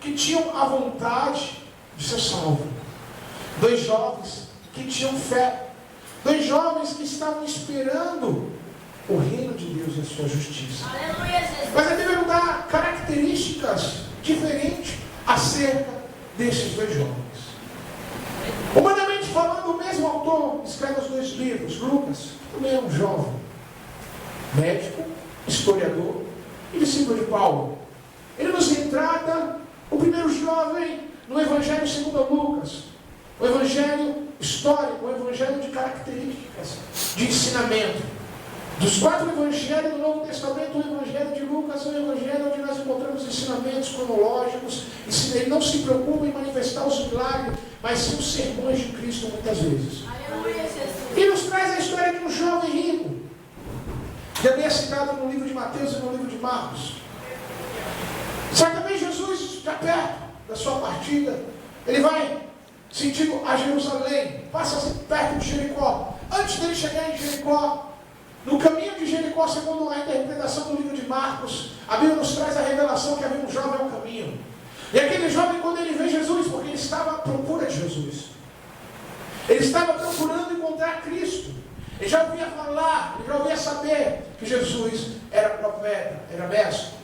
que tinham a vontade de ser salvos. 2 jovens que tinham fé. 2 jovens que estavam esperando o reino de Deus e a sua justiça. Aleluia, Jesus. Mas a Bíblia dá características diferentes acerca desses 2 jovens. Humanamente falando, o mesmo autor escreve os 2 livros. Lucas também é um jovem, médico, historiador e discípulo de Paulo. Ele nos retrata o primeiro jovem no Evangelho segundo Lucas. O Evangelho histórico, o Evangelho de características, de ensinamento. Dos 4 Evangelhos do Novo Testamento, o Evangelho de Lucas é o Evangelho onde nós encontramos ensinamentos cronológicos. Ele não se preocupa em manifestar os milagres, mas sim os sermões de Cristo muitas vezes. Aleluia, Jesus. E nos traz a história de um jovem rico. Também é citado no livro de Mateus e no livro de Marcos. Certamente Jesus, já perto da sua partida, ele vai sentido a Jerusalém, passa perto de Jericó. Antes dele chegar em Jericó, no caminho de Jericó, segundo a interpretação do livro de Marcos, a Bíblia nos traz a revelação que havia um jovem ao caminho. E aquele jovem, quando ele vê Jesus, porque ele estava à procura de Jesus, ele estava procurando encontrar Cristo. Ele já ouvia falar, ele já ouvia saber que Jesus era profeta, era mestre.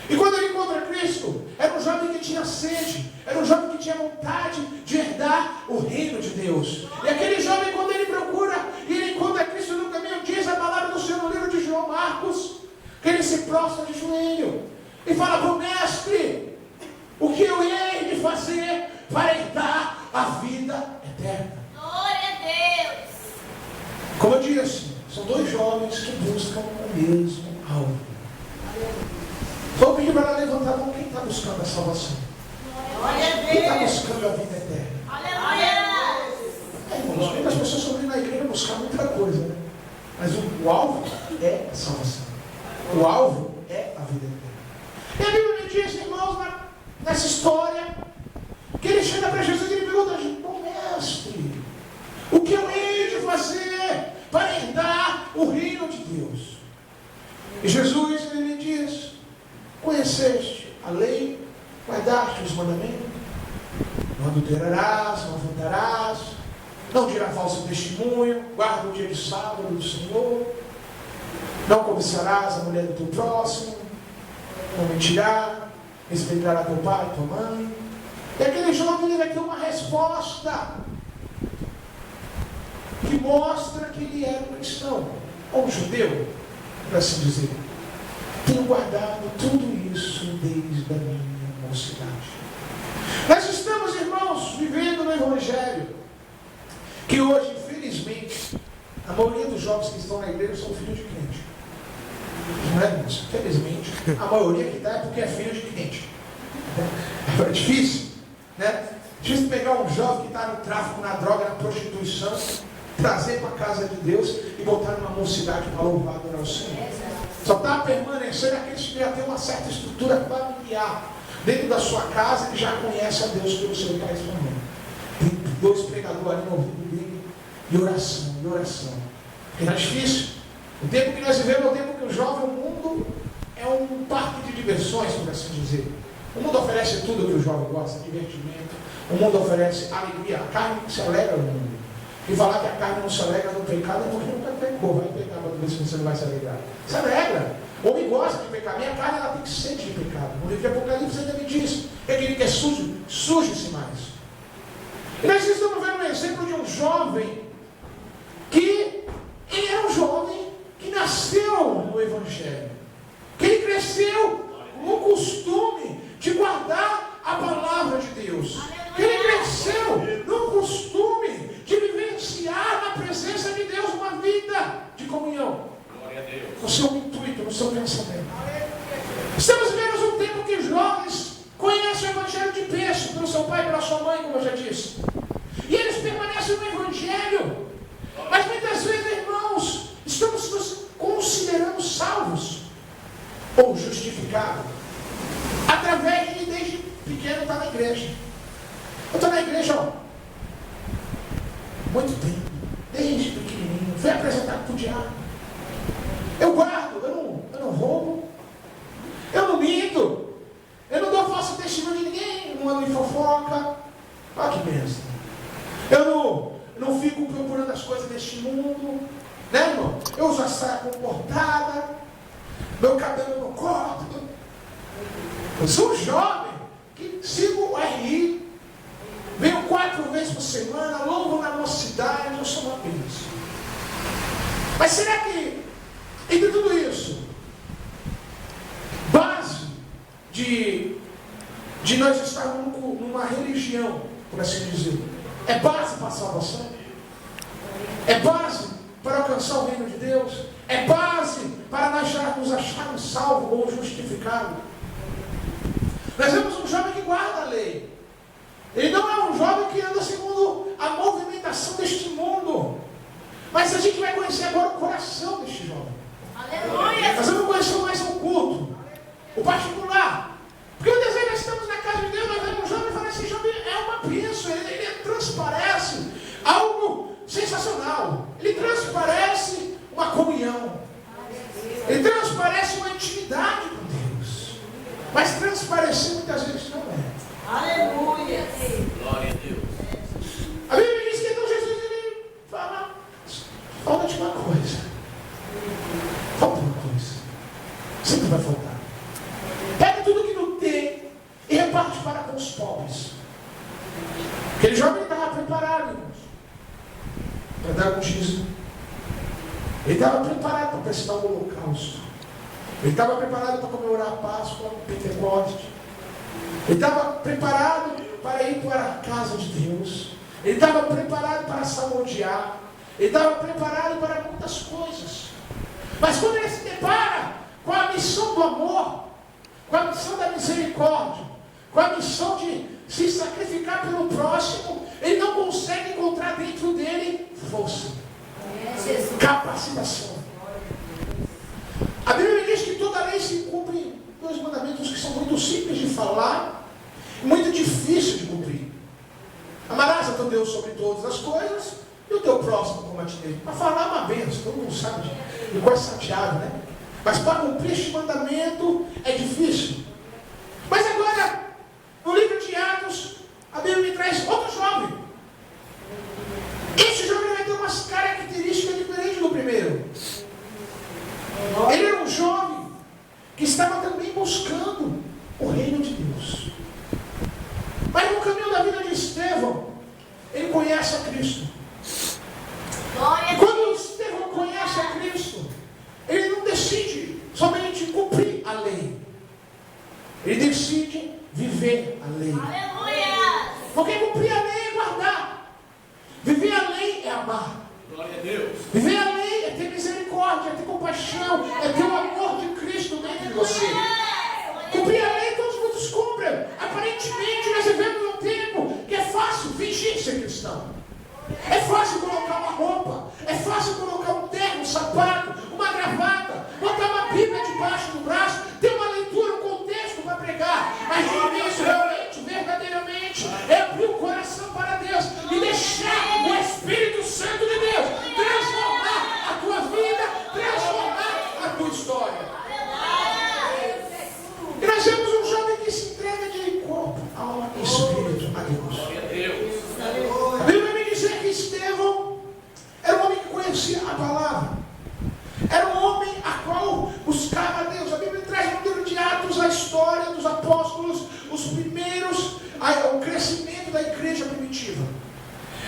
E quando ele encontra Cristo, era um jovem que tinha sede, era um jovem que tinha vontade de herdar o reino de Deus. E aquele jovem, quando ele procura e ele encontra Cristo no caminho, diz a palavra do Senhor no livro de João Marcos, que ele se prostra de joelho e fala para o mestre: o que eu hei de fazer para herdar a vida eterna? Glória a Deus. Como eu disse, são 2 jovens que buscam o mesmo alvo. Vou pedir para ela levantar a mão. Quem está buscando a salvação? Glória a Quem está Deus. buscando a vida eterna? Aleluia. Irmãos, muitas pessoas estão vindo na igreja buscar muita coisa, né? Mas o alvo é a salvação. O alvo é a vida eterna. E a Bíblia me diz, irmãos, nessa história, que ele chega para Jesus e ele pergunta: bom mestre, o que eu hei de fazer para herdar o reino de Deus? E Jesus, ele lhe diz: conheceste a lei, guardaste os mandamentos, não adulterarás, não furtarás, não dirá falso testemunho, guarda o dia de sábado do Senhor, não cobiçarás a mulher do teu próximo, não mentirá, respeitará teu pai e tua mãe. E aquele jovem, ele vai ter uma resposta que mostra que ele era um cristão, ou um judeu, por assim dizer. Tenho guardado tudo isso desde a minha mocidade. Nós estamos, irmãos, vivendo no Evangelho, que hoje, infelizmente, a maioria dos jovens que estão na igreja são filhos de crente. Não é, irmãos? Infelizmente, a maioria que está é porque é filho de crente. É difícil, né? Difícil pegar um jovem que está no tráfico, na droga, na prostituição, trazer para a casa de Deus e botar numa mocidade para louvar ao Senhor. Só está permanecendo aqueles que já têm uma certa estrutura familiar dentro da sua casa, que já conhece a Deus pelo seu pai e sua mãe. Tem 2 pregadores ali no ouvido dele, e oração, e oração. Porque não é difícil. O tempo que nós vivemos é o tempo que o jovem, o mundo é um parque de diversões, por assim dizer. O mundo oferece tudo que o jovem gosta: divertimento. O mundo oferece alegria. A carne se alegra no mundo. E falar que a carne não se alegra no pecado é porque nunca pecou. Vai pecar para ver se você não vai se alegrar. Se alegra. O homem gosta de pecar. Minha carne, ela tem que sede de pecado. No livro de Apocalipse ainda me diz: aquele que é sujo, suje-se mais. E nós estamos vendo um exemplo de um jovem que ele era um jovem que nasceu no Evangelho, que ele cresceu no costume de guardar a palavra de Deus, que ele cresceu no costume de vivenciar na presença de Deus uma vida de comunhão no seu intuito, no seu pensamento. Estamos vivendo um tempo que jovens conhecem o Evangelho de berço, pelo seu pai e pela sua mãe, como eu já disse, e eles permanecem no Evangelho. Mas muitas vezes, irmãos, estamos nos considerando salvos ou justificados através de, desde pequeno, estar na igreja. Eu estou na igreja, ó, muito tempo, desde pequenininho, fui apresentado para o diabo. Eu guardo, eu não roubo, eu não minto, eu não dou falso testemunho de ninguém. não ando em fofoca. Olha que bênção. Eu não fico procurando as coisas deste mundo. Né, irmão? Eu uso a saia comportada. Meu cabelo eu não corto. Eu sou um jovem que sigo o RI. Venho 4 vezes por semana, louvo na mocidade, eu sou uma bênção. Mas será que, entre tudo isso, base de nós estarmos numa religião, por assim dizer, é base para a salvação? É base para alcançar o reino de Deus? É base para nós nos acharmos salvos ou justificados? Nós vemos um jovem que guarda a lei. Ele não é um jovem que anda segundo a movimentação deste mundo. Mas a gente vai conhecer agora o coração deste jovem. Aleluia. Nós vamos conhecer mais o culto, o particular. Porque o desejo, nós estamos na casa de Deus, nós vemos um jovem e falamos assim, jovem é uma bênção, ele transparece algo sensacional. Ele transparece uma comunhão. Ele transparece uma intimidade com Deus. Mas transparecer muitas vezes não é. Aleluia. Glória a Deus. A Bíblia diz que então Jesus ele fala, falta-te uma coisa. Falta uma coisa. Sempre vai faltar. Pega tudo que não tem e reparte para com os pobres. Aquele jovem estava preparado, irmãos, para dar um dízimo. Ele estava preparado para prestar um holocausto. Ele estava preparado para comemorar a Páscoa, o Pentecoste. Ele estava preparado para ir para a casa de Deus. Ele estava preparado para salmodiar. Ele estava preparado para muitas coisas. Mas quando ele se depara com a missão do amor, com a missão da misericórdia, com a missão de se sacrificar pelo próximo, ele não consegue encontrar dentro dele força, capacitação. A Bíblia diz que toda lei se cumpre em 2 mandamentos que são muito simples de falar e muito difíceis de cumprir. Amarás a teu Deus sobre todas as coisas e o teu próximo como a ti mesmo. Para falar é uma bênção, todo mundo sabe de quase chateado, né? Mas para cumprir este mandamento é difícil. Mas agora, no livro de Atos, a Bíblia me traz outro jovem. Este jovem vai ter umas características diferentes do primeiro. Ele era um jovem que estava também buscando o reino de Deus. Mas no caminho da vida de Estevão, ele conhece a Cristo. E quando Estevão conhece a Cristo, ele não decide somente cumprir a lei. Ele decide viver a lei. Aleluia. Porque cumprir a lei é guardar. Viver a lei é amar. Glória a Deus. Viver a lei é ter misericórdia, é ter compaixão, é ter o amor de Cristo dentro de você. Cumprir a lei todos muitos cumprem. Aparentemente nós vivemos num tempo que é fácil fingir ser cristão. É fácil colocar uma roupa, é fácil colocar um terno, um sapato, uma gravata, botar uma Bíblia debaixo do braço, ter uma leitura, um contexto para pregar. Mas isso realmente, verdadeiramente, é abrir o coração para Deus e deixar o Espírito Santo de Deus transformar a tua vida, transformar a tua história. E nós vemos um jovem que se entrega de corpo, alma e espírito a Deus. Glória a Deus. A Bíblia me diz que Estevão era um homem que conhecia a palavra. Era um homem a qual buscava a Deus. A Bíblia traz no livro de Atos a história dos apóstolos, os primeiros, o crescimento da igreja primitiva.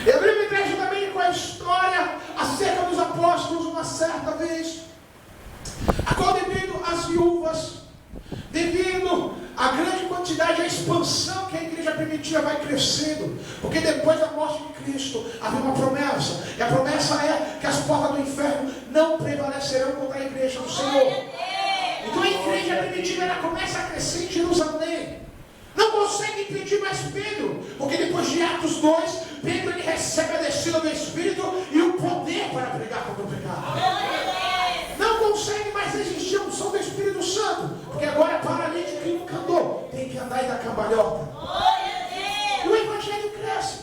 E a Bíblia traz também com a história acerca dos apóstolos uma certa vez, a qual devido às viúvas, devido à grande quantidade, à expansão que a igreja primitiva vai crescendo, porque depois da morte de Cristo havia uma promessa, e a promessa é que as portas do inferno não prevalecerão contra a igreja do Senhor. Então a igreja primitiva ela começa a crescer em Jerusalém. Não consegue impedir mais Pedro, porque depois de Atos 2, Pedro ele recebe a descida do Espírito e o poder para pregar contra o pecado. Não consegue mais resistir à unção do Espírito Santo, porque agora é paralítico que nunca andou, tem que andar e dar cambalhota. E o evangelho cresce.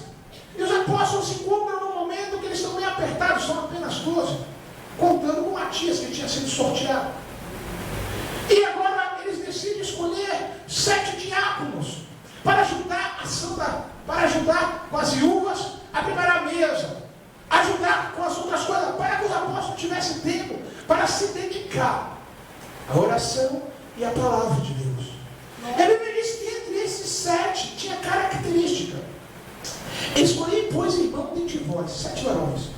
E os apóstolos se encontram num momento que eles estão meio apertados, são apenas 12, contando com Matias, que tinha sido sorteado. E agora eles decidem escolher 7 diáconos para ajudar a oração e a palavra de Deus. E a Bíblia diz que entre esses 7 tinha característica. Escolhi, pois, irmão dentre vós, 7 varões,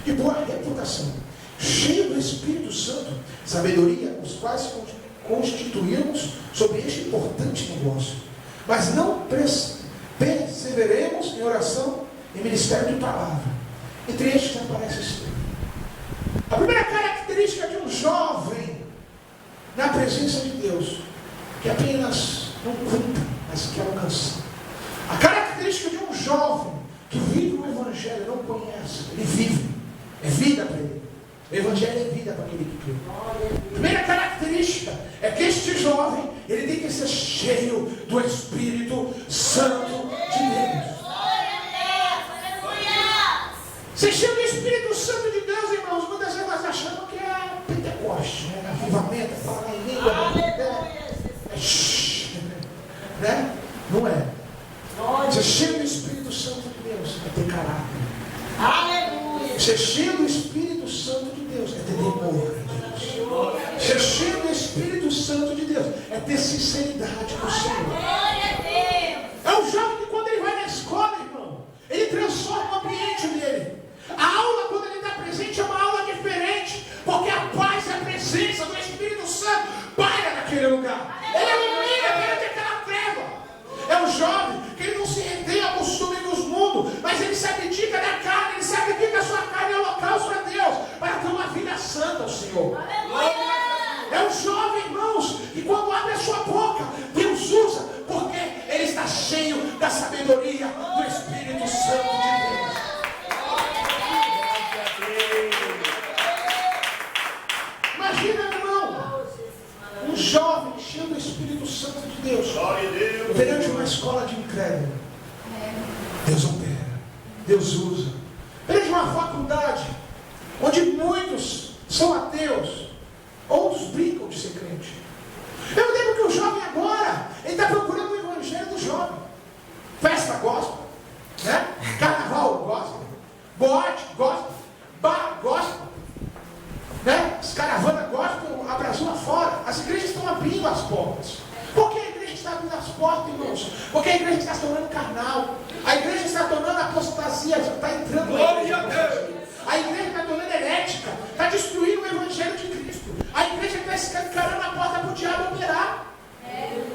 de boa reputação, cheio do Espírito Santo, sabedoria, os quais constituímos sobre este importante negócio. Mas não perseveremos em oração e ministério de palavra. Entre estes aparece Estevão. A primeira característica de um jovem na presença de Deus, que apenas não cumpre, mas quer alcançar. A característica de um jovem que vive o Evangelho, não conhece, ele vive, é vida para ele. O Evangelho é vida para aquele que crê. A primeira característica é que este jovem, ele tem que ser cheio do Espírito Santo de Deus. Ser cheio do Espírito Santo de Deus, irmãos, muitas vezes nós achamos que é Pentecoste, né? Avivamento, falar em língua, né? Não é. Ser cheio do Espírito Santo de Deus é ter caráter. Aleluia. Ser cheio do Espírito Santo de Deus é ter temor a Deus. Ser cheio do Espírito Santo de Deus é ter sinceridade com o Senhor. É um jovem que quando ele vai na escola, irmão, ele transforma o ambiente dele. A aula, quando ele está presente, é uma aula diferente, porque a paz e a presença do Espírito Santo paira naquele lugar. Ele ilumina perante aquela treva. É um jovem que ele não se retém ao costume dos mundos, mas ele se abdica da carne, ele se abdica a sua carne e holocausto a Deus, para ter uma vida santa ao Senhor. É um jovem, irmãos, que quando abre a sua boca, Deus usa, porque ele está cheio da sabedoria do Espírito Santo de Deus. Imagina, irmão, um jovem cheio do Espírito Santo de Deus, perante uma escola de incrédulo. Deus opera, Deus usa. Perante uma faculdade, onde muitos são ateus, outros brincam de ser crente. Eu lembro que o jovem agora, ele está procurando o evangelho do jovem. Festa gospel, né? Carnaval gospel, boate gospel, bar gospel, né? As caravanas gospel a Brasil afora. As igrejas estão abrindo as portas. Por que a igreja está abrindo as portas, irmãos? Porque a igreja está se tornando carnal. A igreja está tornando apostasia, já está entrando na igreja. A igreja está tornando herética, está destruindo o evangelho de Cristo. A igreja está escancarando a porta para o diabo operar.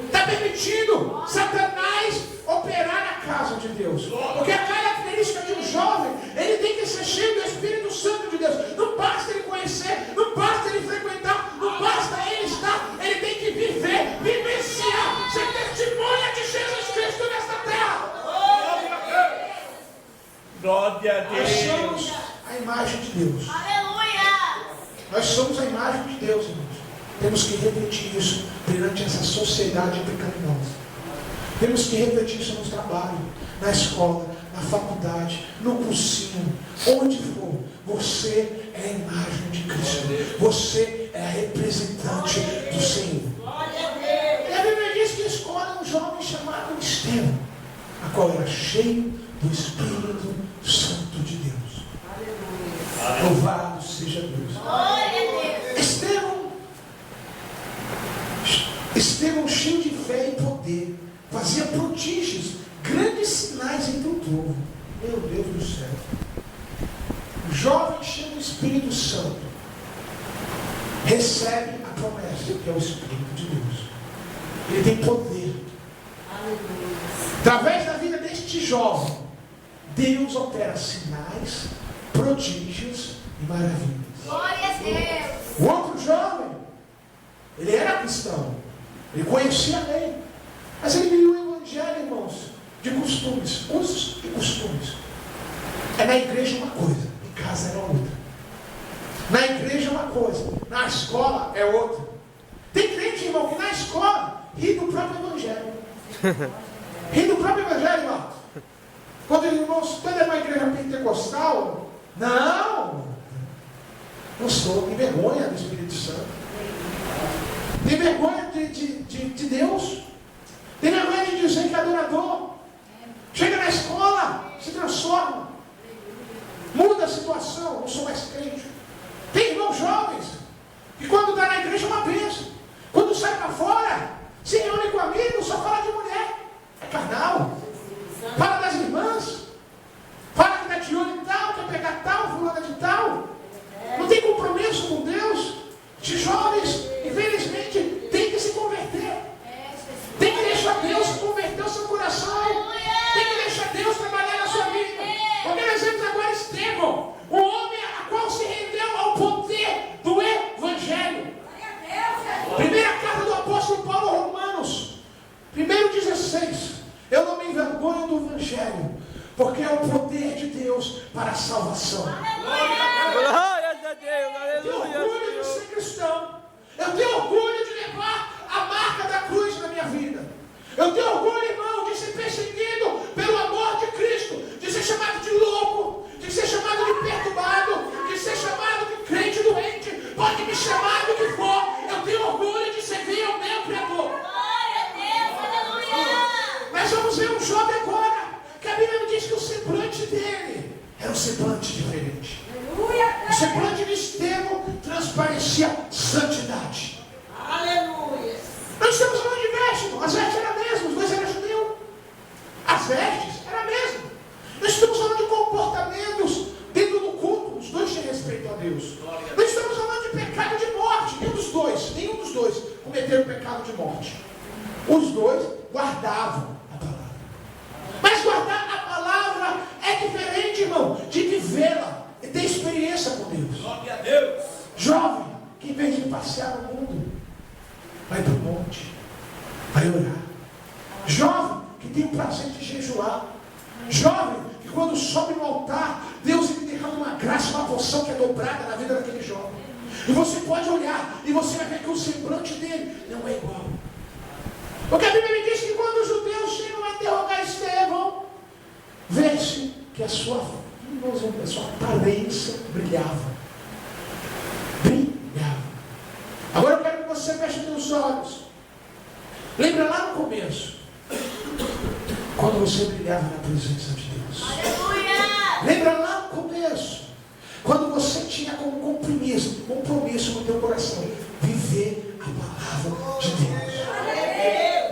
Está permitindo Satanás operar na casa de Deus. Porque a característica de um jovem, ele tem que ser cheio do Espírito Santo de Deus. Não basta ele conhecer, não basta ele frequentar, não basta ele estar, ele tem que viver, vivenciar, ser testemunha de Jesus Cristo nesta terra. Glória a Deus. Nós somos a imagem de Deus. Aleluia. Nós somos a imagem de Deus, irmãos. Temos que refletir isso perante essa sociedade pecaminosa. Temos que refletir isso no trabalho, na escola, na faculdade, no cursinho, onde for. Você é a imagem de Cristo. Você é a representante do Senhor. E a Bíblia diz que escolhe um jovem chamado Estevão, a qual era cheio do Espírito Santo de Deus. Louvado seja Deus. Estevão, cheio de fé e poder, fazia prodígios, grandes sinais entre o povo. Meu Deus do céu. O jovem cheio do Espírito Santo recebe a promessa, que é o Espírito de Deus. Ele tem poder. Através da vida deste jovem, Deus opera sinais, prodígios e maravilhas. Glória a Deus. O outro jovem, ele era cristão, ele conhecia a lei, mas ele vivia o evangelho, irmãos, de costumes, usos e costumes. É na igreja uma coisa, em casa era outra. Na igreja uma coisa, na escola é outra. Tem crente, irmão, que na escola ri do próprio evangelho. Ri do próprio evangelho, irmão. Quando os irmãos, quando é uma igreja pentecostal, não sou, tem vergonha do Espírito Santo. Tem vergonha de Deus. Tem vergonha de dizer que é adorador. Chega na escola, se transforma. Muda a situação, não sou mais crente. Tem irmãos jovens que quando está na igreja é uma bênção. sai para fora, se reúne com amigos, só fala de mulher. É carnal. Fala das irmãs. Fala que está de olho em tal, quer pegar tal, fulana de tal. Não tem compromisso com Deus. Os jovens, infelizmente, tem que se converter. Tem que deixar Deus converter o seu coração. Tem que deixar Deus trabalhar na sua vida. Porque nós vemos agora Estevão, o homem a qual se rendeu ao poder do Evangelho. Primeira carta do apóstolo Paulo aos Romanos, 1:16. Eu não me envergonho do Evangelho, porque é o poder de Deus para a salvação. Glória a Deus, Eu tenho aleluia. orgulho de ser cristão. Eu tenho orgulho de levar a marca da cruz na minha vida. Eu tenho orgulho, irmão, de ser perseguido pelo amor de Cristo, de ser chamado de louco, de ser chamado de perturbado, de ser chamado de crente doente. Pode me chamar do que for. Eu tenho orgulho de servir ao meu Criador. Mas vamos ver um jovem agora, que a Bíblia me diz que o semblante dele era um semblante diferente. O semblante de Estevão transparecia santidade. Aleluia. Nós estamos falando de vestes, as vestes eram as mesmas, os dois eram judeus. As vestes eram as mesmas. Nós estamos falando de comportamentos dentro do culto, os dois têm respeito a Deus. Nós estamos falando de pecado de morte, nenhum dos dois cometeram pecado de morte. Os dois guardavam a palavra. Mas guardar a palavra é diferente, irmão, de vivê-la e ter experiência com Deus. Glória a Deus. Jovem, que em vez de passear no mundo, vai para o monte, vai orar. Jovem, que tem o prazer de jejuar. Jovem, que quando sobe no altar, Deus lhe derrama uma graça, uma porção que é dobrada na vida daquele jovem. E você pode olhar, e você vai ver que o semblante dele não é igual. Porque a Bíblia me diz que quando os judeus chegam a interrogar Estevão, vê-se que a sua aparência brilhava. Brilhava. Agora eu quero que você feche os seus olhos. Lembra lá no começo, quando você brilhava na presença de Deus. Lembra lá no começo, quando você tinha como compromisso no teu coração, viver a palavra de Deus.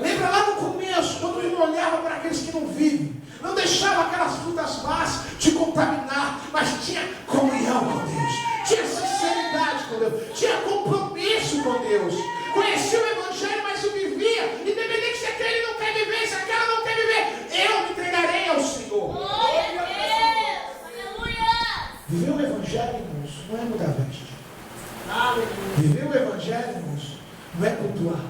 Lembra lá no começo, quando ele olhava para aqueles que não vivem, não deixava aquelas frutas más te contaminar, mas tinha comunhão com Deus, tinha sinceridade com Deus, tinha compromisso com Deus, conhecia o Evangelho, mas o vivia, independente se aquele não quer viver, se aquela não quer viver, eu me entregarei ao Senhor. Viver o Evangelho, irmãos, não é mudar veste. Viver o Evangelho, irmãos, não é cultuar.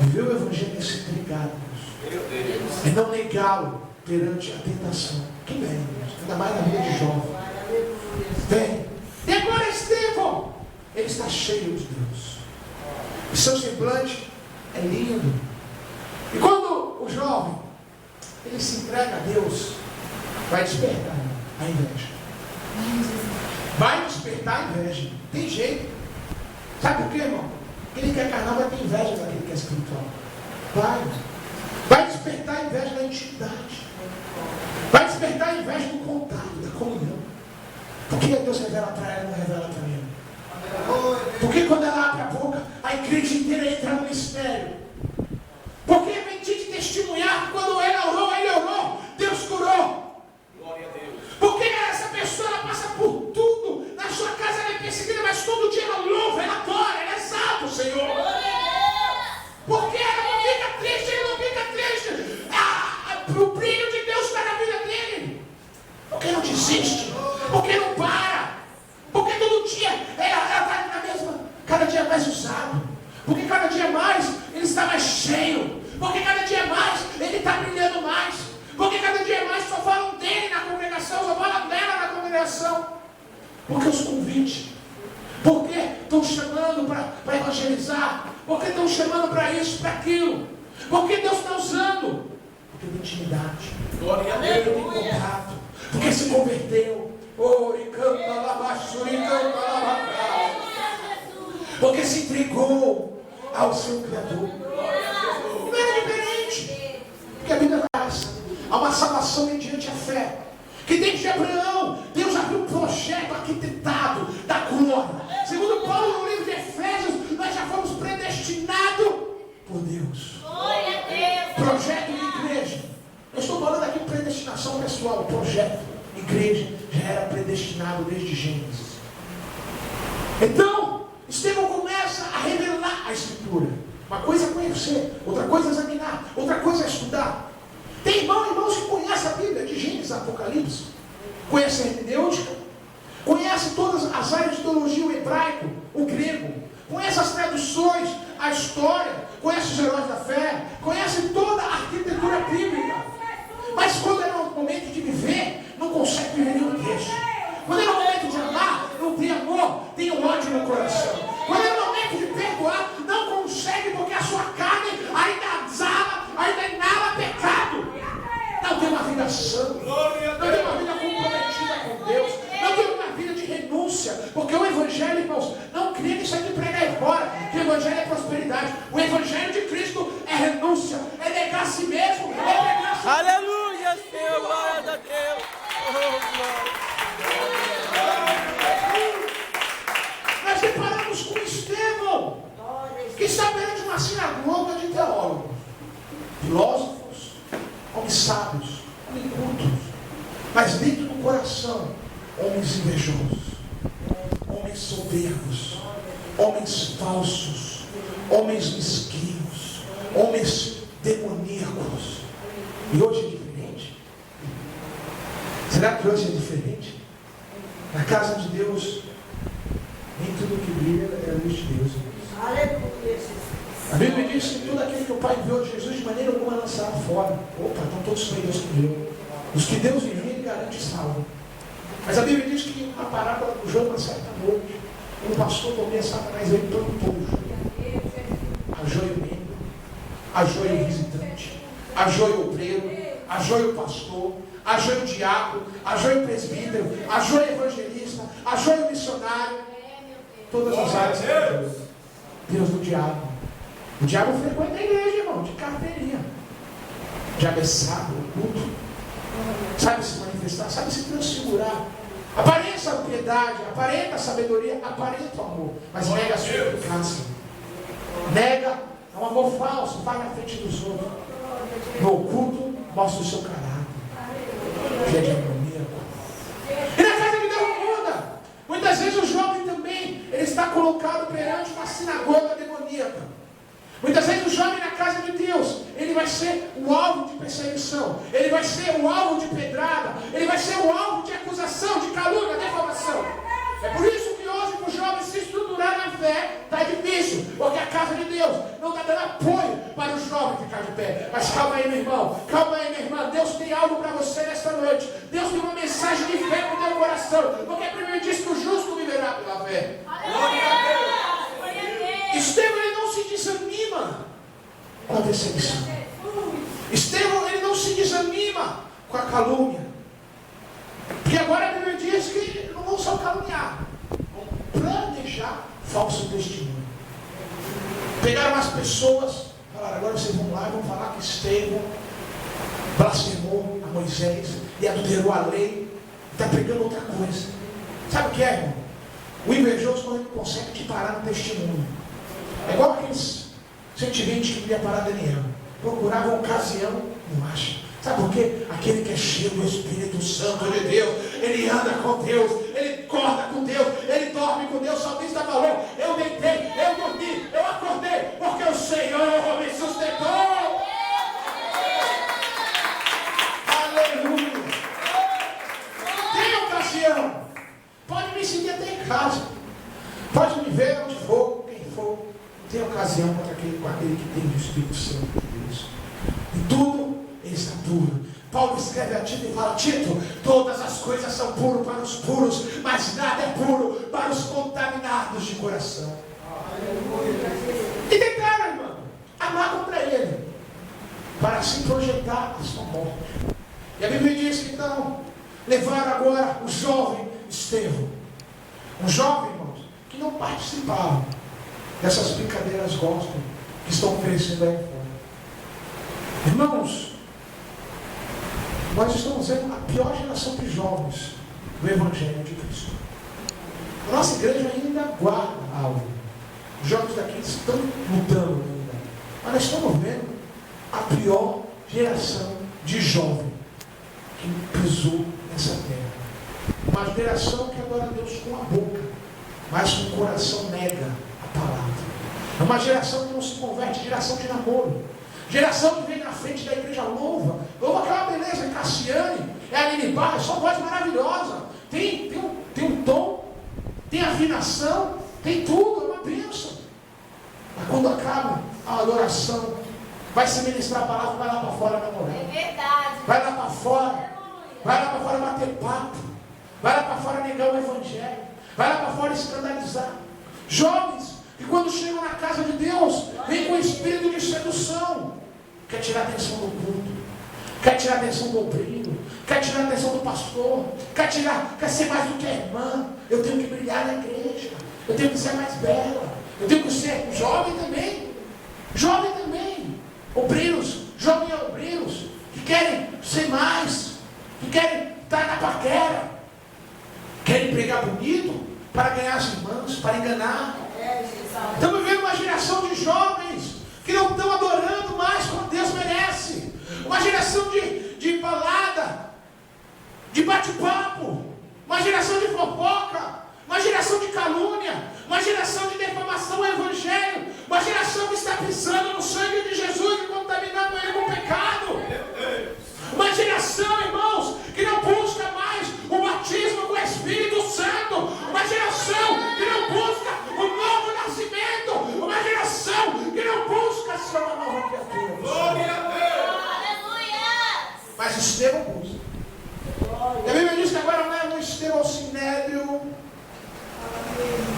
Viver o Evangelho é se entregar, irmãos. É não negá-lo perante a tentação. Quem vem, irmãos? Ainda mais na vida de jovem. Vem. E agora Estevão, ele está cheio de Deus. O seu semblante é lindo. E quando o jovem, ele se entrega a Deus, vai despertar a inveja. Vai despertar a inveja. Tem jeito. Sabe por quê, irmão? Aquele que é carnal vai ter inveja daquele que é espiritual. Vai despertar a inveja da intimidade. Vai despertar a inveja do contato, da comunhão. Por que Deus revela para ela e não revela para mim? Porque quando ela abre a boca, a igreja inteira entra no mistério. Porque é bendito de testemunhar que quando ele orou, Deus curou. Glória a Deus. Porque essa pessoa ela passa por tudo. Na sua casa ela é perseguida, mas todo dia ela louva, ela adora, ela exalta o Senhor. Porque ela não fica triste, ele não fica triste. O brilho de Deus está na vida dele. Porque não desiste, porque não para, porque todo dia ela está na mesma, cada dia mais usado, porque cada dia mais ele está mais cheio, porque cada dia mais ele está brilhando mais, porque cada dia mais só falam dele na congregação, só falam dela na congregação, porque os convites, porque estão chamando para evangelizar, porque estão chamando para isso, para aquilo, porque Deus está usando, porque tem intimidade, Glória a porque Deus. tem contato, porque se converteu, porque se entregou ao seu Criador. Não era diferente, porque a Bíblia faz. Há uma salvação mediante a fé. Que desde Abraão, Deus abriu um projeto arquitetado da glória. Segundo Paulo, no livro de Efésios, nós já fomos predestinados por Deus. Glória a Deus. Projeto de igreja. Eu estou falando aqui de predestinação pessoal. O projeto de igreja já era predestinado desde Gênesis. Então, Estevão começa a revelar a Escritura. Uma coisa é conhecer, outra coisa é examinar, outra coisa é estudar. Tem irmãos que conhecem a Bíblia, de Gênesis a Apocalipse. Conhece a hermenêutica, conhece todas as áreas de teologia, o hebraico, o grego, conhece as traduções, a história, conhece os heróis da fé, conhece toda a arquitetura bíblica. Mas quando é no momento de viver, não consegue viver nenhum texto. Quando é no momento de amar, não tem amor, tem ódio no coração. Quando é no momento de perdoar, não consegue, porque a sua carne ainda exala, ainda inala pecado. Não tem uma vida santa, não tem uma vida comprometida com Deus, não tem uma vida de renúncia, porque o Evangelho, irmãos, não crê nisso aqui pregar fora, que o Evangelho é prosperidade. O Evangelho de Cristo é renúncia, é negar a si mesmo, é negar a si mesmo. Aleluia, Senhor, glória a Deus. Oh, glória. Nós deparamos com Estevão, que está perante uma sinagoga de teólogos, filósofos, homens sábios, homens cultos, mas dentro do coração, homens invejosos, homens soberbos, homens falsos, homens mesquinhos, homens demoníacos. E hoje é diferente? Será que hoje é diferente? Na casa de Deus, nem tudo que brilha é a luz de Deus. Aleluia. A Bíblia diz que tudo aquilo que o Pai enviou de Jesus, de maneira alguma lançará fora. Opa, então todos foi Deus que deu. Os que Deus envia, Ele garante salvo. Mas a Bíblia diz que na parábola do jogo, uma certa noite, o pastor Tomé, Satanás, ele plantou o joio. A joio membro, a joio visitante, a joio obreiro, a joio pastor, a joio diácono, a joio presbítero, a joio evangelista, a joio missionário. Todas as áreas de Deus. Deus do diabo. O diabo frequenta a igreja, irmão, de carteirinha. O diabo é sábio, oculto. Sabe se manifestar, sabe se transfigurar. Aparenta a piedade, aparenta a sabedoria, aparenta o amor. Mas nega a sua eficácia. Nega, é um amor falso, vai na frente dos outros. No oculto, mostra o seu caráter. Que é demoníaco. E na casa de Deus não muda. Muitas vezes o jovem também, ele está colocado perante uma sinagoga demoníaca. Muitas vezes o jovem na casa de Deus, ele vai ser o alvo de perseguição, ele vai ser o alvo de pedrada, ele vai ser o alvo de acusação, de calúnia, defamação. É por isso que hoje para o jovem se estruturar na fé está difícil, porque a casa de Deus não está dando apoio para o jovem ficar de pé. Mas calma aí, meu irmão, calma aí, minha irmã, Deus tem algo para você nesta noite. Deus tem uma mensagem de fé no teu coração, porque a Bíblia diz que o justo viverá pela fé. Glória a Deus. Estevão, ele não se desanima com a perseguição. Estevão, ele não se desanima com a calúnia. Porque agora a Bíblia diz que não vão só caluniar, vão planejar falso testemunho. Pegaram as pessoas, falaram, agora vocês vão lá e vão falar que Estevão blasfemou a Moisés e adulterou a lei, está pregando outra coisa. Sabe o que é, irmão? O invejoso, quando ele consegue te parar no testemunho. É igual aqueles 120 que queriam parar Daniel. Procuravam ocasião, não acha. Sabe por quê? Aquele que é cheio do Espírito Santo de Deus, ele anda com Deus, ele acorda com Deus, ele dorme com Deus. O salmista falou, eu deitei, eu dormi, eu acordei, porque o Senhor me sustentou. Aleluia. Tem ocasião. Pode me seguir até em casa. Pode me ver onde for, quem for. Tem ocasião com aquele que tem o Espírito Santo de Deus. E tudo ele está puro. Paulo escreve a Tito e fala, Tito, todas as coisas são puras para os puros, mas nada é puro para os contaminados de coração. E tentaram, irmão, amar contra ele, para assim projetar a sua morte. E a Bíblia diz que então levaram agora o jovem Estevão. Um jovem, irmãos, que não participava dessas brincadeiras gospel que estão oferecendo aí fora. Irmãos, nós estamos vendo a pior geração de jovens do Evangelho de Cristo. A nossa igreja ainda guarda algo. Os jovens daqui estão lutando ainda. Mas nós estamos vendo a pior geração de jovem que pisou nessa terra. Uma geração que adora a Deus com a boca, mas com o coração nega a palavra. É uma geração que não se converte, geração de namoro. Geração que vem na frente da igreja louva aquela beleza, é Cassiane, é a Aline Barra, só voz maravilhosa. Tem um tom, tem afinação, tem tudo, é uma bênção. Mas quando acaba a adoração, vai se ministrar a palavra, vai lá para fora namorar. É verdade. Vai lá para fora. Vai lá para fora bater papo. Vai lá para fora negar o evangelho. Vai lá para fora escandalizar. Jovens que quando chegam na casa de Deus, vêm com espírito de sedução. Quer tirar a atenção do culto. Quer tirar a atenção do obreiro. Quer tirar a atenção do pastor. Quer ser mais do que a irmã. Eu tenho que brilhar na igreja. Eu tenho que ser mais bela. Eu tenho que ser jovem também. Jovem também. Obreiros, jovens obreiros, que querem ser mais, que querem estar na paquera, querem pregar bonito para ganhar as irmãs, para enganar. Estamos vivendo uma geração de jovens que não estão adorando mais como Deus merece. Uma geração de balada, de bate-papo, uma geração de fofoca, uma geração de calúnia, uma geração de defamação ao evangelho, uma geração que está pisando no sangue de Jesus e contaminando ele com o pecado. Uma geração, irmãos, que não busca mais o batismo com o Espírito Santo. Uma geração que não busca o novo nascimento. Uma geração que não busca ser uma nova criatura. Glória a Deus. Aleluia. Mas Estevão busca. E a Bíblia diz que agora não é um Estevão sinédrio.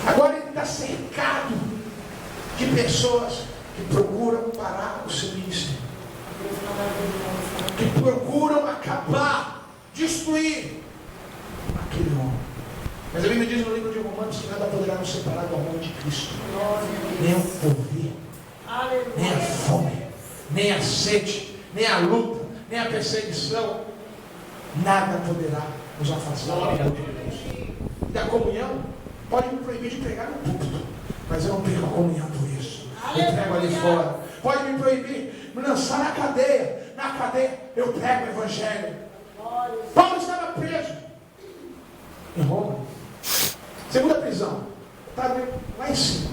Agora ele está cercado de pessoas que procuram parar o seu ministério, que procuram acabar, destruir aquele homem. Mas a Bíblia diz no livro de Romanos que nada poderá nos separar do amor de Cristo, nem o poder, nem a fome, nem a sede, nem a luta, nem a perseguição. Nada poderá nos afastar do amor de Deus. E da comunhão, pode me proibir de pregar no púlpito, mas eu não perco a comunhão por isso. Eu prego ali fora. Pode me proibir, me lançar na cadeia. Na cadeia eu prego o evangelho. Paulo estava preso em Roma. Segunda prisão. Estava lá em cima.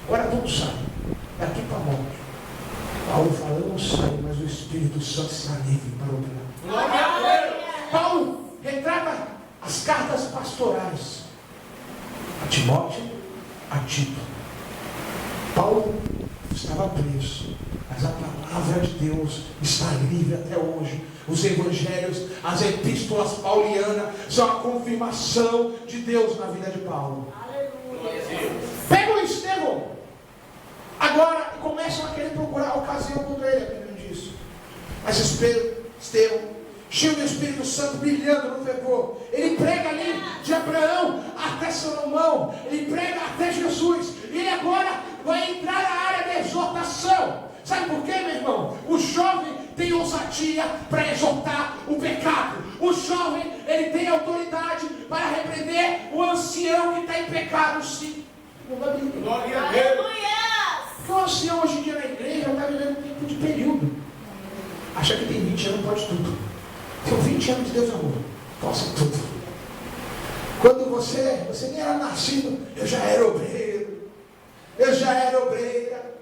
Agora tudo sai. Daqui para a morte. Paulo fala, eu não sei, mas o Espírito Santo está livre para operar. Glória a Deus. Paulo retrata as cartas pastorais a Timóteo, a Tito. Paulo estava preso, mas a palavra de Deus está livre até hoje. Os evangelhos, as epístolas paulianas são a confirmação de Deus na vida de Paulo. Pega o Estevão agora e começam a querer procurar a ocasião contra ele, a Bíblia diz. Mas Estevão, cheio do Espírito Santo, brilhando no fervor, ele prega ali de Abraão até Salomão, ele prega até Jesus, e ele agora vai entrar na área da exortação. Sabe por quê, meu irmão? O jovem tem ousadia para exortar o pecado. O jovem, ele tem autoridade para repreender o ancião que está em pecado, sim. Glória a Deus. Porque o ancião hoje em dia na igreja está vivendo um tempo de período. Acha que tem 20 anos, pode tudo. São 20 anos de Deus, amor. Posso tudo. Quando você nem era nascido, eu já era obreiro. Eu já era obreira.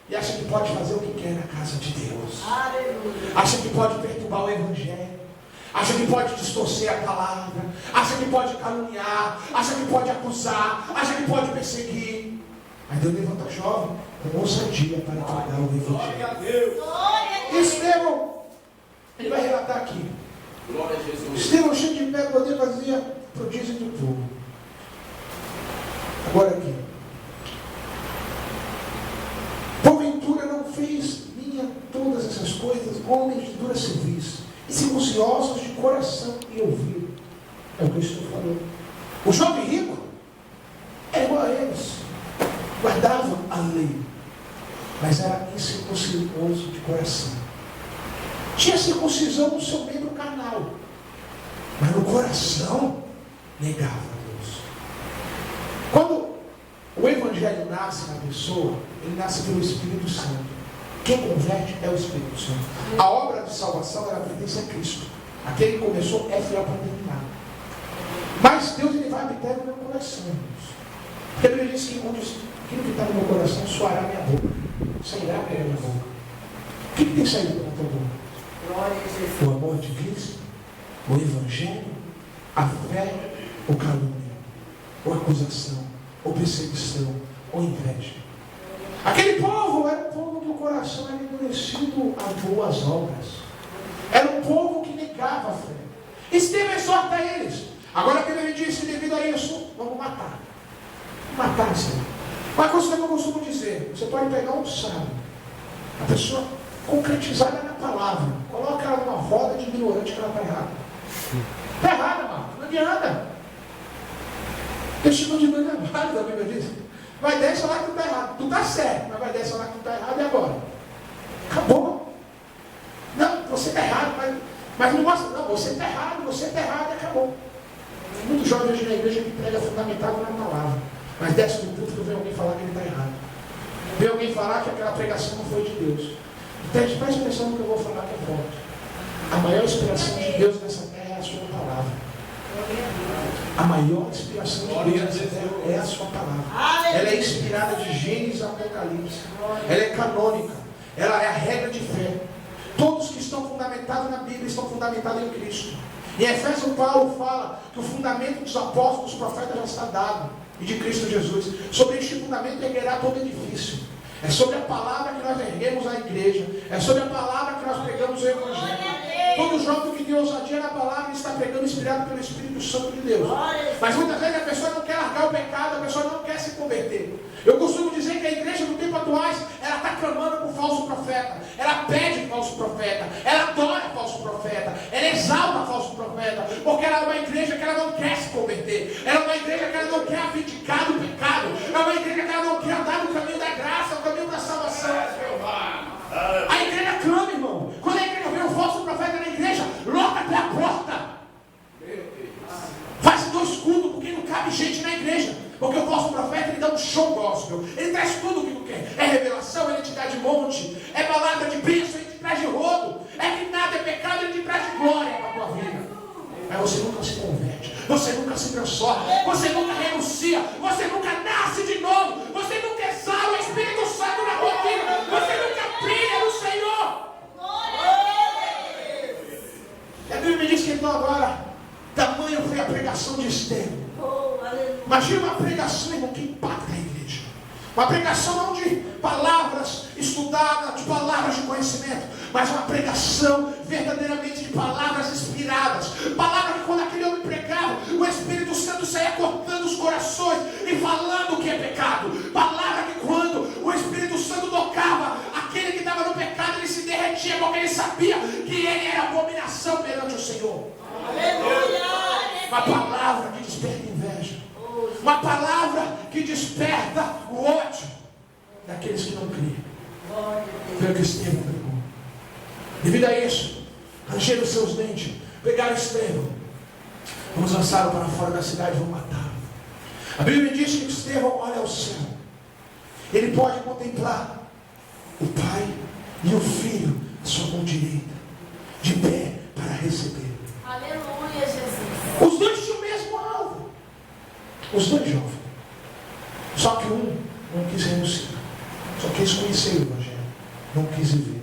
E acha que pode fazer o que quer na casa de Deus. Aleluia. Acha que pode perturbar o evangelho. Acha que pode distorcer a palavra. Acha que pode caluniar. Acha que pode acusar. Acha que pode perseguir. Mas Deus levanta jovem com ousadia para pregar o Glória evangelho. a Deus. Glória a Deus. Estevão, ele vai relatar aqui. Glória a Jesus. Estevão, cheio de fé, poder, fazia prodígio do povo. Agora aqui. Porventura não fez minha todas essas coisas, homens de dura serviço, e circunciosos de coração e ouvido. É o que eu estou falando. O jovem rico é igual a eles. Guardava a lei, mas era incircuncioso de coração. Tinha circuncisão no seu membro carnal, mas no coração negava a Deus. Quando o evangelho nasce na pessoa, ele nasce pelo Espírito Santo. Quem converte é o Espírito Santo. A obra de salvação, ela pertence a Cristo. Aquele que começou é fiel para terminar. Mas Deus, ele vai habitar no meu coração, irmãos. Porque a Bíblia diz que aquilo que está no meu coração soará minha boca. Sairá pela minha boca. O que tem saído pela tua boca? O amor de Cristo? O Evangelho? A fé? Ou calúnia? Ou acusação? Ou perseguição? Ou inveja? Aquele povo era um povo que o coração era endurecido a boas obras. Era um povo que negava a fé. Estevão exorta eles. Agora a Bíblia diz que devido a isso, vamos matar. Matar, Senhor. Uma coisa que eu costumo dizer, você pode pegar um sábio, a pessoa concretizada na palavra, coloca ela numa roda de ignorante que ela está errada. Está errada, mano. Não adianta. Testemunho de Deus é válido, a Bíblia diz. Vai dessa lá que tu está errado. Tu está certo, mas vai dessa lá que tu está errado e agora? Acabou. Não, você está errado, mas não mostra. Não, você está errado e acabou. Muitos jovens hoje na igreja que prega fundamentado na palavra. Mas desce do púlpito vem alguém falar que ele está errado. Vem alguém falar que aquela pregação não foi de Deus. Então, preste atenção no que eu vou falar que é forte. A maior inspiração de Deus nessa terra é a sua palavra. A maior inspiração de Deus nessa terra é a sua palavra. Ela é inspirada de Gênesis a Apocalipse. Ela é canônica. Ela é a regra de fé. Todos que estão fundamentados na Bíblia estão fundamentados em Cristo. Em Efésios, Paulo fala que o fundamento dos apóstolos, dos profetas já está dado. E de Cristo Jesus. Sobre este fundamento erguerá todo edifício. É sobre a palavra que nós erguemos a igreja. É sobre a palavra que nós pregamos o Evangelho. Todo jovem que tem ousadia na palavra está pregando inspirado pelo Espírito Santo de Deus. Mas muitas vezes a pessoa não quer largar o pecado, a pessoa não quer se converter. Eu costumo dizer que a igreja no tempo atuais, ela está clamando por falso profeta. Ela pede falso profeta. Ela adora falso profeta. Ela exalta falso profeta. Porque ela é uma igreja que ela não quer se converter. Ela é uma igreja que ela não quer abdicar do pecado. É uma igreja que ela não quer andar no caminho da graça, no caminho da salvação. A igreja clama, irmão. Quando a igreja vê um falso profeta na igreja, lota até a porta. Faz 2 cultos, porque não cabe gente na igreja. Porque o falso profeta, ele dá um show gospel. Ele traz tudo o que tu quer. É revelação, ele te dá de monte. É palavra de bênção, ele te traz de rodo. É que nada é pecado, ele te traz de glória para a tua vida. Mas você nunca se converte. Você nunca se transforma. Você nunca renuncia. Você nunca nasce de novo. Você nunca exala o Espírito Santo na tua vida. Você nunca brilha no Senhor. E a Bíblia me diz que então agora, tamanho foi a pregação de Estevão. Imagina uma pregação, irmão, que impacta a igreja. Uma pregação não de palavras estudadas, de palavras de conhecimento, mas uma pregação verdadeiramente de palavras inspiradas. Palavra que quando aquele homem pregava, o Espírito Santo saía cortando os corações e falando o que é pecado. Palavra que quando o Espírito Santo tocava aquele que estava no pecado, ele se derretia, porque ele sabia que ele era abominação perante o Senhor. Aleluia! Uma palavra que desperta inveja. Uma palavra que desperta o ódio daqueles que não criam. Foi o que Estevão pregou. Devido a isso, rangeram os seus dentes, pegaram Estevão, vamos lançá-lo para fora da cidade e vamos matá-lo. A Bíblia diz que Estevão olha ao céu. Ele pode contemplar o Pai e o Filho à sua mão direita, de pé para receber. Aleluia, Jesus. Os dois tinham o mesmo alvo. Os dois jovens. Só que um não quis renunciar. Só quis conhecer o Evangelho. Não quis viver.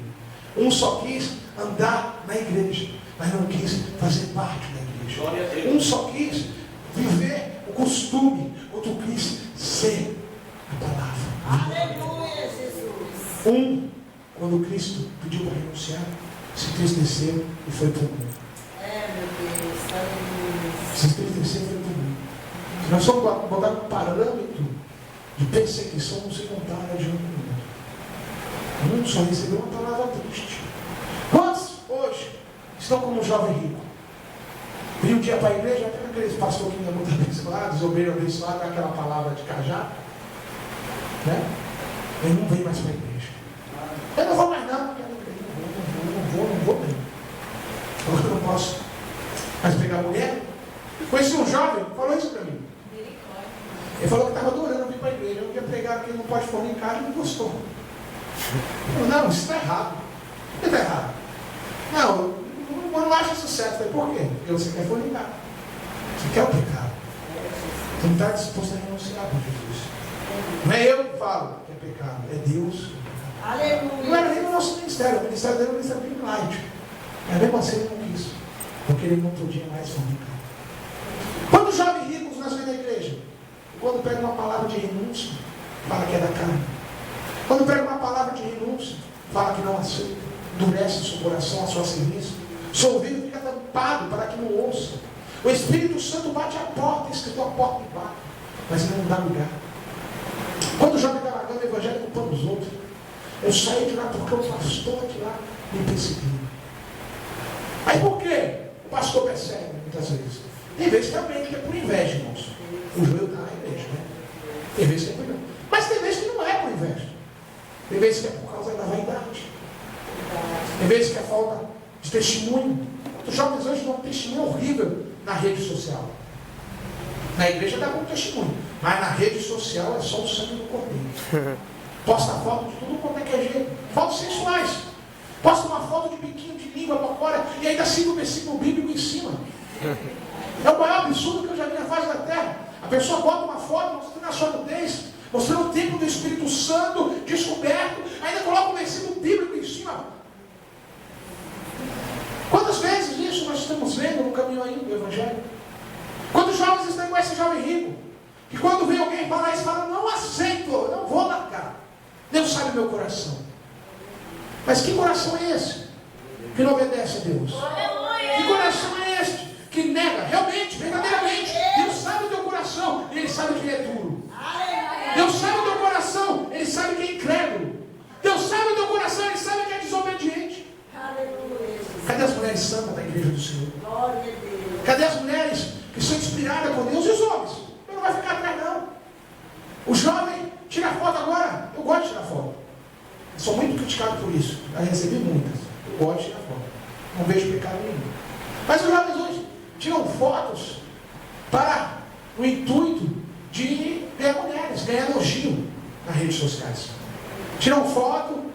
Um só quis andar na igreja, mas não quis fazer parte da igreja. Um só quis viver o costume. Outro quis ser a palavra. Aleluia, Jesus. Um, quando Cristo pediu para renunciar, se entristeceu e foi para o mundo. Meu Deus. Aleluia. Se entristeceu e foi para o mundo. Se nós formos botar um parâmetro de perseguição, não se compara de um com o outro. Um só recebeu uma palavra triste. Quantos hoje estão como um jovem rico? Vem um dia para a igreja, até aqueles pastores que não é muito abençoados, obreiros abençoados, aquela palavra de cajado, né? Ele não vem mais para a igreja. Eu não vou mais não, não vou mesmo. Eu não posso mais pegar mulher. Conheci um jovem, falou isso para mim. Ele falou que estava adorando vir para a igreja. Eu ia pregar que ele não pode fornicar e não gostou. Não, isso está errado. Por que está errado? Não, não acha isso certo. Falei, por quê? Porque você quer fornicar. Você quer o pecado. Você não está disposto a renunciar por Jesus. Não é eu que falo que é pecado, é Deus. Aleluia. Não era nem o nosso ministério, o ministério dele era o ministério bem light. Mas mesmo assim ele não quis, porque ele não podia mais fornicar. Quando jovens ricos nas vêm da igreja, quando pega uma palavra de renúncia, fala que é da carne. Quando pega uma palavra de renúncia, fala que não aceita, endurece o seu coração, a sua serviço. Seu ouvido fica tampado para que não ouça. O Espírito Santo bate a porta, escrito a porta e bate, mas ele não dá lugar. Quando o jovem está largando o evangelho culpando os outros, eu saí de lá porque o pastor de lá me perseguiu. Aí por quê? O pastor persegue muitas vezes. Tem vezes também que é por inveja, irmãos. O joelho está na igreja, né? Tem vezes que é por inveja. Mas tem vezes que não é por inveja. Tem vezes que é por causa da vaidade. Tem vezes que é falta de testemunho. Os jovens hoje dão um testemunho horrível na rede social. Na igreja dá bom testemunho, mas na rede social é só o sangue do cordeiro. Posta foto de tudo quanto é que é jeito. Fotos sensuais. Posta uma foto de biquinho de língua para fora e ainda siga o versículo bíblico em cima. É o maior absurdo que eu já vi na face da terra. A pessoa bota uma foto mostrando a sua nudez, mostrando o templo do Espírito Santo descoberto, ainda coloca um versículo bíblico em cima. Quantas vezes isso nós estamos vendo no caminho aí do Evangelho? Quantos jovens estão com esse jovem rico? Que quando vem alguém falar isso, fala, não aceito, não vou largar. Deus sabe o meu coração. Mas que coração é esse? Que não obedece a Deus. Que coração é este? Que nega, realmente, verdadeiramente. Deus sabe o teu coração e Ele sabe que Ele é duro. Deus sabe o teu coração, Ele sabe que é incrédulo. Deus sabe o teu coração, Ele sabe que é desobediente. Cadê as mulheres santas da igreja do Senhor? Cadê as mulheres que são inspiradas por Deus? E os homens? Ele não vai ficar atrás não. O jovem tira foto agora. Eu gosto de tirar foto. Eu sou muito criticado por isso. Já recebi muitas. Eu gosto de tirar foto. Não vejo pecado nenhum. Mas os jovens hoje tiram fotos para o intuito de ganhar mulheres, ganhar elogio nas redes sociais. Tiram foto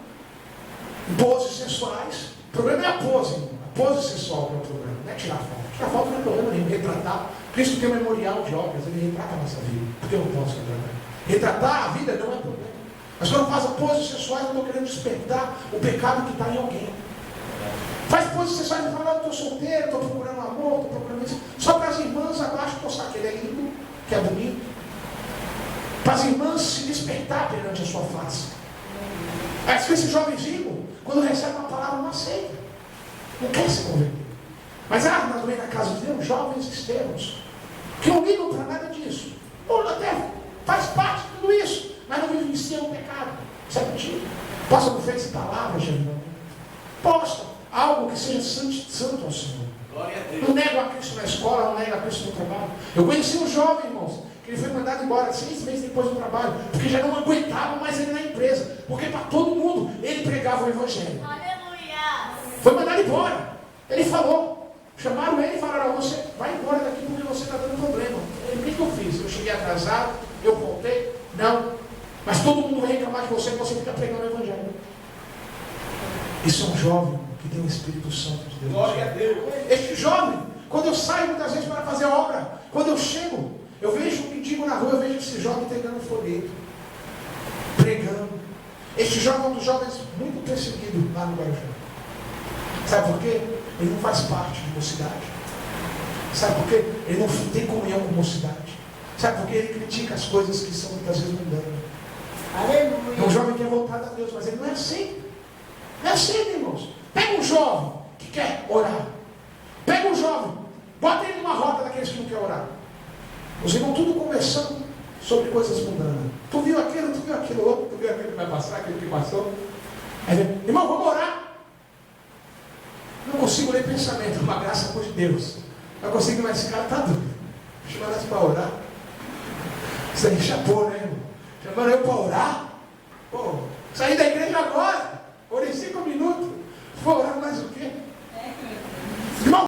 em poses sensuais. O problema é a pose, irmão. A pose sensual que é o problema. Não é tirar foto. Tirar foto não é problema nenhum. Retratar. Cristo tem um memorial de obras. Ele retrata a nossa vida. Por que eu não posso retratar? Retratar a vida não é problema. Mas quando faz poses sensuais, eu estou querendo despertar o pecado que está em alguém. Faz poses sensuais e fala, eu estou solteiro, estou procurando amor, estou procurando isso. Só para as irmãs abaixo postar que ele é lindo, que é bonito. Para as irmãs se despertar perante a sua face. Mas esse jovem rico, quando recebe uma palavra, não aceita. Não quer se converter. Mas nós vem na casa de Deus, jovens extremos, que não ligam para nada disso. Ou até faz parte de tudo isso, mas não vivenciam o pecado. Isso é mentira. Posta no Face palavras, Jesus. Posta algo que seja santo ao Senhor. Não nega a Cristo na escola, não nega a Cristo no trabalho. Eu conheci um jovem, irmãos, que ele foi mandado embora 6 meses depois do trabalho, porque já não aguentava mais ele na empresa. Porque para todo mundo ele pregava o Evangelho. Aleluia. Foi mandado embora. Ele falou. Chamaram ele e falaram, você vai embora daqui porque você está dando problema. Ele, o que eu fiz? Eu cheguei atrasado, eu voltei? Não. Mas todo mundo vai reclamar de você e você fica pregando o Evangelho. Isso é um jovem que tem o Espírito Santo de Deus. Glória a Deus. Este jovem, quando eu saio muitas vezes para fazer a obra, quando eu chego, eu vejo um mendigo na rua, eu vejo esse jovem entregando folheto, pregando. Este jovem é um dos jovens muito perseguidos lá no Guarujá. Sabe por quê? Ele não faz parte de mocidade. Sabe por quê? Ele não tem comunhão com mocidade. Sabe por quê? Ele critica as coisas que são muitas vezes mundanas. Aleluia. É um jovem que é voltado a Deus, mas ele não é assim. Não é assim, irmãos. Pega um jovem que quer orar. Pega um jovem, bota ele numa roda daqueles que não querem orar. Os irmãos tudo conversando sobre coisas mundanas. Tu viu aquilo outro, tu viu aquilo que vai passar, aquilo que passou. Aí vem, irmão, vamos orar. Não consigo ler pensamento, uma graça por Deus. Não consigo, mas esse cara está doido. Chama nós para orar. Isso aí chapou, né, irmão? Chamaram eu para orar? Pô, saí da igreja agora. Orei 5 minutos. Vou orar mais o quê? Irmão,